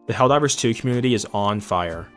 The Helldivers 2 community is on fire,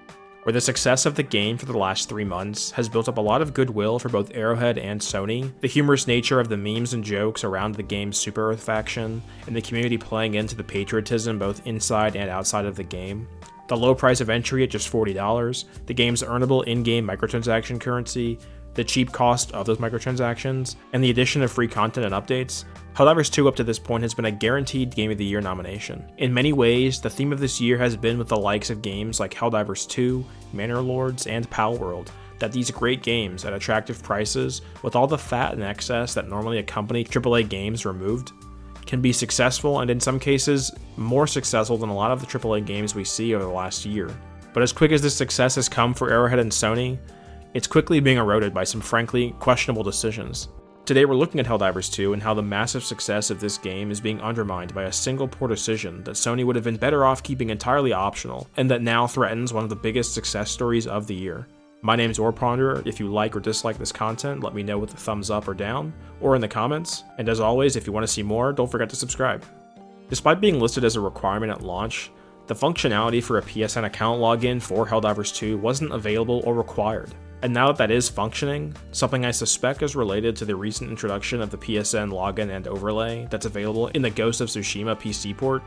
where the success of the game for the last 3 months has built up a lot of goodwill for both Arrowhead and Sony. The humorous nature of the memes and jokes around the game's Super Earth faction, and the community playing into the patriotism both inside and outside of the game. The low price of entry at just $40, the game's earnable in-game microtransaction currency, the cheap cost of those microtransactions, and the addition of free content and updates, Helldivers 2 up to this point has been a guaranteed Game of the Year nomination. In many ways, the theme of this year has been with the likes of games like Helldivers 2, Manor Lords, and Palworld, that these great games at attractive prices, with all the fat and excess that normally accompany AAA games removed, can be successful, and in some cases, more successful than a lot of the AAA games we see over the last year. But as quick as this success has come for Arrowhead and Sony, it's quickly being eroded by some frankly questionable decisions. Today we're looking at Helldivers 2 and how the massive success of this game is being undermined by a single poor decision that Sony would have been better off keeping entirely optional, and that now threatens one of the biggest success stories of the year. My name's Orponder. If you like or dislike this content, let me know with a thumbs up or down, or in the comments, and as always, if you want to see more, don't forget to subscribe. Despite being listed as a requirement at launch, the functionality for a PSN account login for Helldivers 2 wasn't available or required. And now that is functioning, something I suspect is related to the recent introduction of the PSN login and overlay that's available in the Ghost of Tsushima PC port,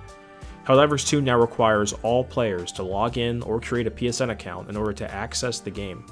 Helldivers 2 now requires all players to log in or create a PSN account in order to access the game.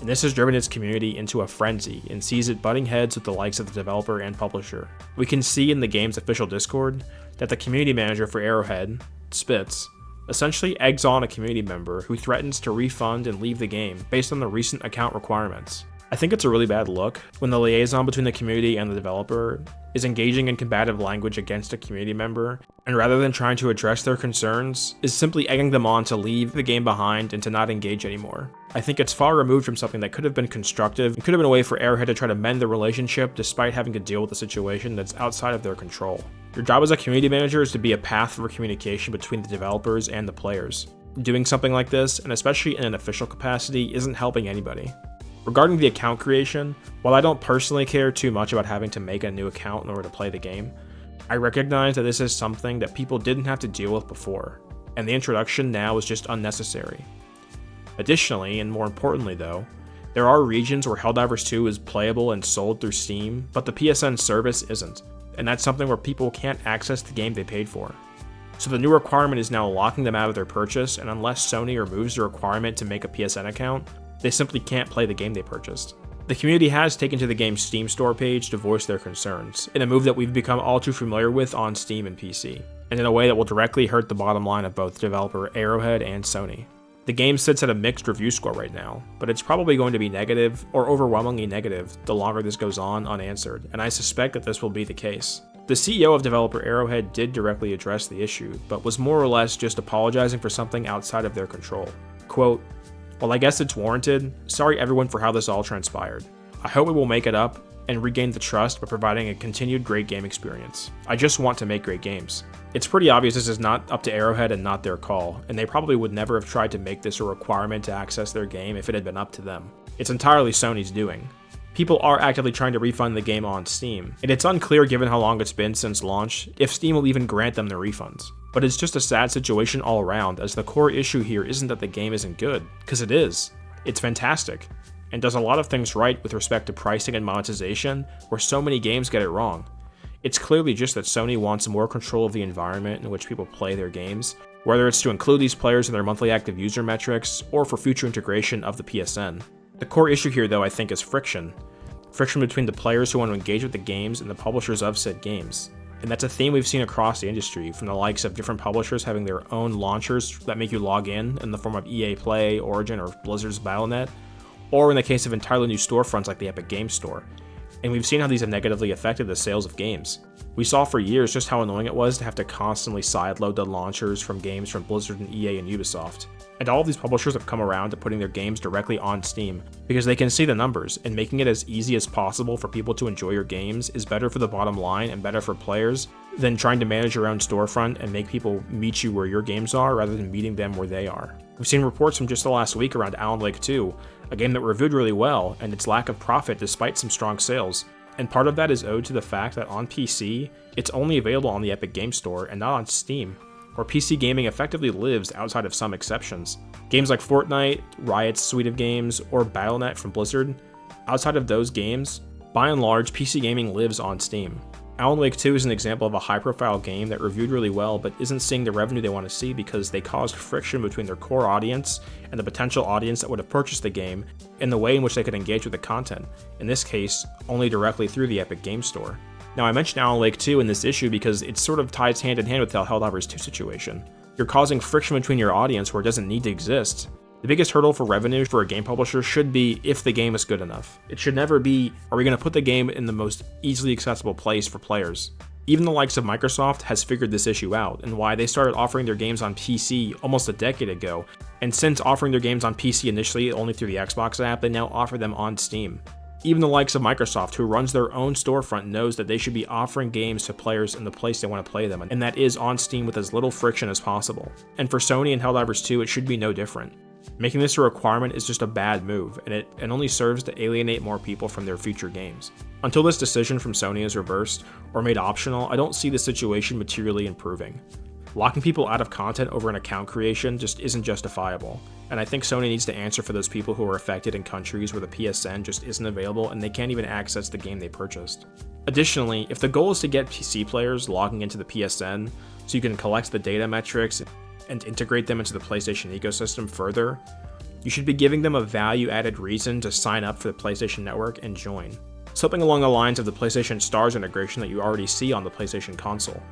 And this has driven its community into a frenzy and sees it butting heads with the likes of the developer and publisher. We can see in the game's official Discord that the community manager for Arrowhead, Spitz, essentially eggs on a community member who threatens to refund and leave the game based on the recent account requirements. I think it's a really bad look when the liaison between the community and the developer is engaging in combative language against a community member, and rather than trying to address their concerns, is simply egging them on to leave the game behind and to not engage anymore. I think it's far removed from something that could have been constructive and could have been a way for Arrowhead to try to mend the relationship despite having to deal with a situation that's outside of their control. Your job as a community manager is to be a path for communication between the developers and the players. Doing something like this, and especially in an official capacity, isn't helping anybody. Regarding the account creation, while I don't personally care too much about having to make a new account in order to play the game, I recognize that this is something that people didn't have to deal with before, and the introduction now is just unnecessary. Additionally, and more importantly though, there are regions where Helldivers 2 is playable and sold through Steam, but the PSN service isn't, and that's something where people can't access the game they paid for. So the new requirement is now locking them out of their purchase, and unless Sony removes the requirement to make a PSN account, they simply can't play the game they purchased. The community has taken to the game's Steam store page to voice their concerns, in a move that we've become all too familiar with on Steam and PC, and in a way that will directly hurt the bottom line of both developer Arrowhead and Sony. The game sits at a mixed review score right now, but it's probably going to be negative, or overwhelmingly negative, the longer this goes on unanswered, and I suspect that this will be the case. The CEO of developer Arrowhead did directly address the issue, but was more or less just apologizing for something outside of their control. Quote, "Well, I guess it's warranted. Sorry everyone for how this all transpired. I hope we will make it up and regain the trust by providing a continued great game experience. I just want to make great games." It's pretty obvious this is not up to Arrowhead and not their call, and they probably would never have tried to make this a requirement to access their game if it had been up to them. It's entirely Sony's doing. People are actively trying to refund the game on Steam, and it's unclear given how long it's been since launch if Steam will even grant them the refunds. But it's just a sad situation all around, as the core issue here isn't that the game isn't good, because it is. It's fantastic, and does a lot of things right with respect to pricing and monetization, where so many games get it wrong. It's clearly just that Sony wants more control of the environment in which people play their games, whether it's to include these players in their monthly active user metrics, or for future integration of the PSN. The core issue here though I think is friction. Friction between the players who want to engage with the games and the publishers of said games. And that's a theme we've seen across the industry, from the likes of different publishers having their own launchers that make you log in the form of EA Play, Origin, or Blizzard's Battle.net, or in the case of entirely new storefronts like the Epic Games Store. And we've seen how these have negatively affected the sales of games. We saw for years just how annoying it was to have to constantly sideload the launchers from games from Blizzard and EA and Ubisoft. And all of these publishers have come around to putting their games directly on Steam, because they can see the numbers, and making it as easy as possible for people to enjoy your games is better for the bottom line and better for players than trying to manage your own storefront and make people meet you where your games are rather than meeting them where they are. We've seen reports from just the last week around Alan Wake 2, a game that reviewed really well, and its lack of profit despite some strong sales. And part of that is owed to the fact that on PC, it's only available on the Epic Games Store and not on Steam. where PC gaming effectively lives outside of some exceptions. Games like Fortnite, Riot's suite of games, or Battle.net from Blizzard, outside of those games, by and large, PC gaming lives on Steam. Alan Wake 2 is an example of a high-profile game that reviewed really well but isn't seeing the revenue they want to see because they caused friction between their core audience and the potential audience that would have purchased the game in the way in which they could engage with the content, in this case, only directly through the Epic Game Store. Now, I mentioned Alan Wake 2 in this issue because it sort of ties hand in hand with the Helldivers 2 situation. You're causing friction between your audience where it doesn't need to exist. The biggest hurdle for revenue for a game publisher should be if the game is good enough. It should never be, are we going to put the game in the most easily accessible place for players? Even the likes of Microsoft has figured this issue out, and why they started offering their games on PC almost a decade ago, and since offering their games on PC initially only through the Xbox app, they now offer them on Steam. Even the likes of Microsoft, who runs their own storefront, knows that they should be offering games to players in the place they want to play them, and that is on Steam with as little friction as possible. And for Sony and Helldivers 2, it should be no different. Making this a requirement is just a bad move, and it only serves to alienate more people from their future games. Until this decision from Sony is reversed or made optional, I don't see the situation materially improving. Locking people out of content over an account creation just isn't justifiable, and I think Sony needs to answer for those people who are affected in countries where the PSN just isn't available and they can't even access the game they purchased. Additionally, if the goal is to get PC players logging into the PSN so you can collect the data metrics and integrate them into the PlayStation ecosystem further, you should be giving them a value-added reason to sign up for the PlayStation Network and join. Something along the lines of the PlayStation Stars integration that you already see on the PlayStation console,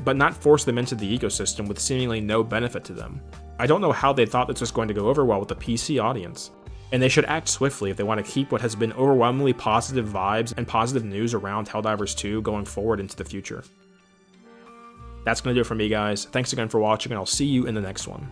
but not force them into the ecosystem with seemingly no benefit to them. I don't know how they thought this was going to go over well with the PC audience, and they should act swiftly if they want to keep what has been overwhelmingly positive vibes and positive news around Helldivers 2 going forward into the future. That's going to do it for me, guys. Thanks again for watching, and I'll see you in the next one.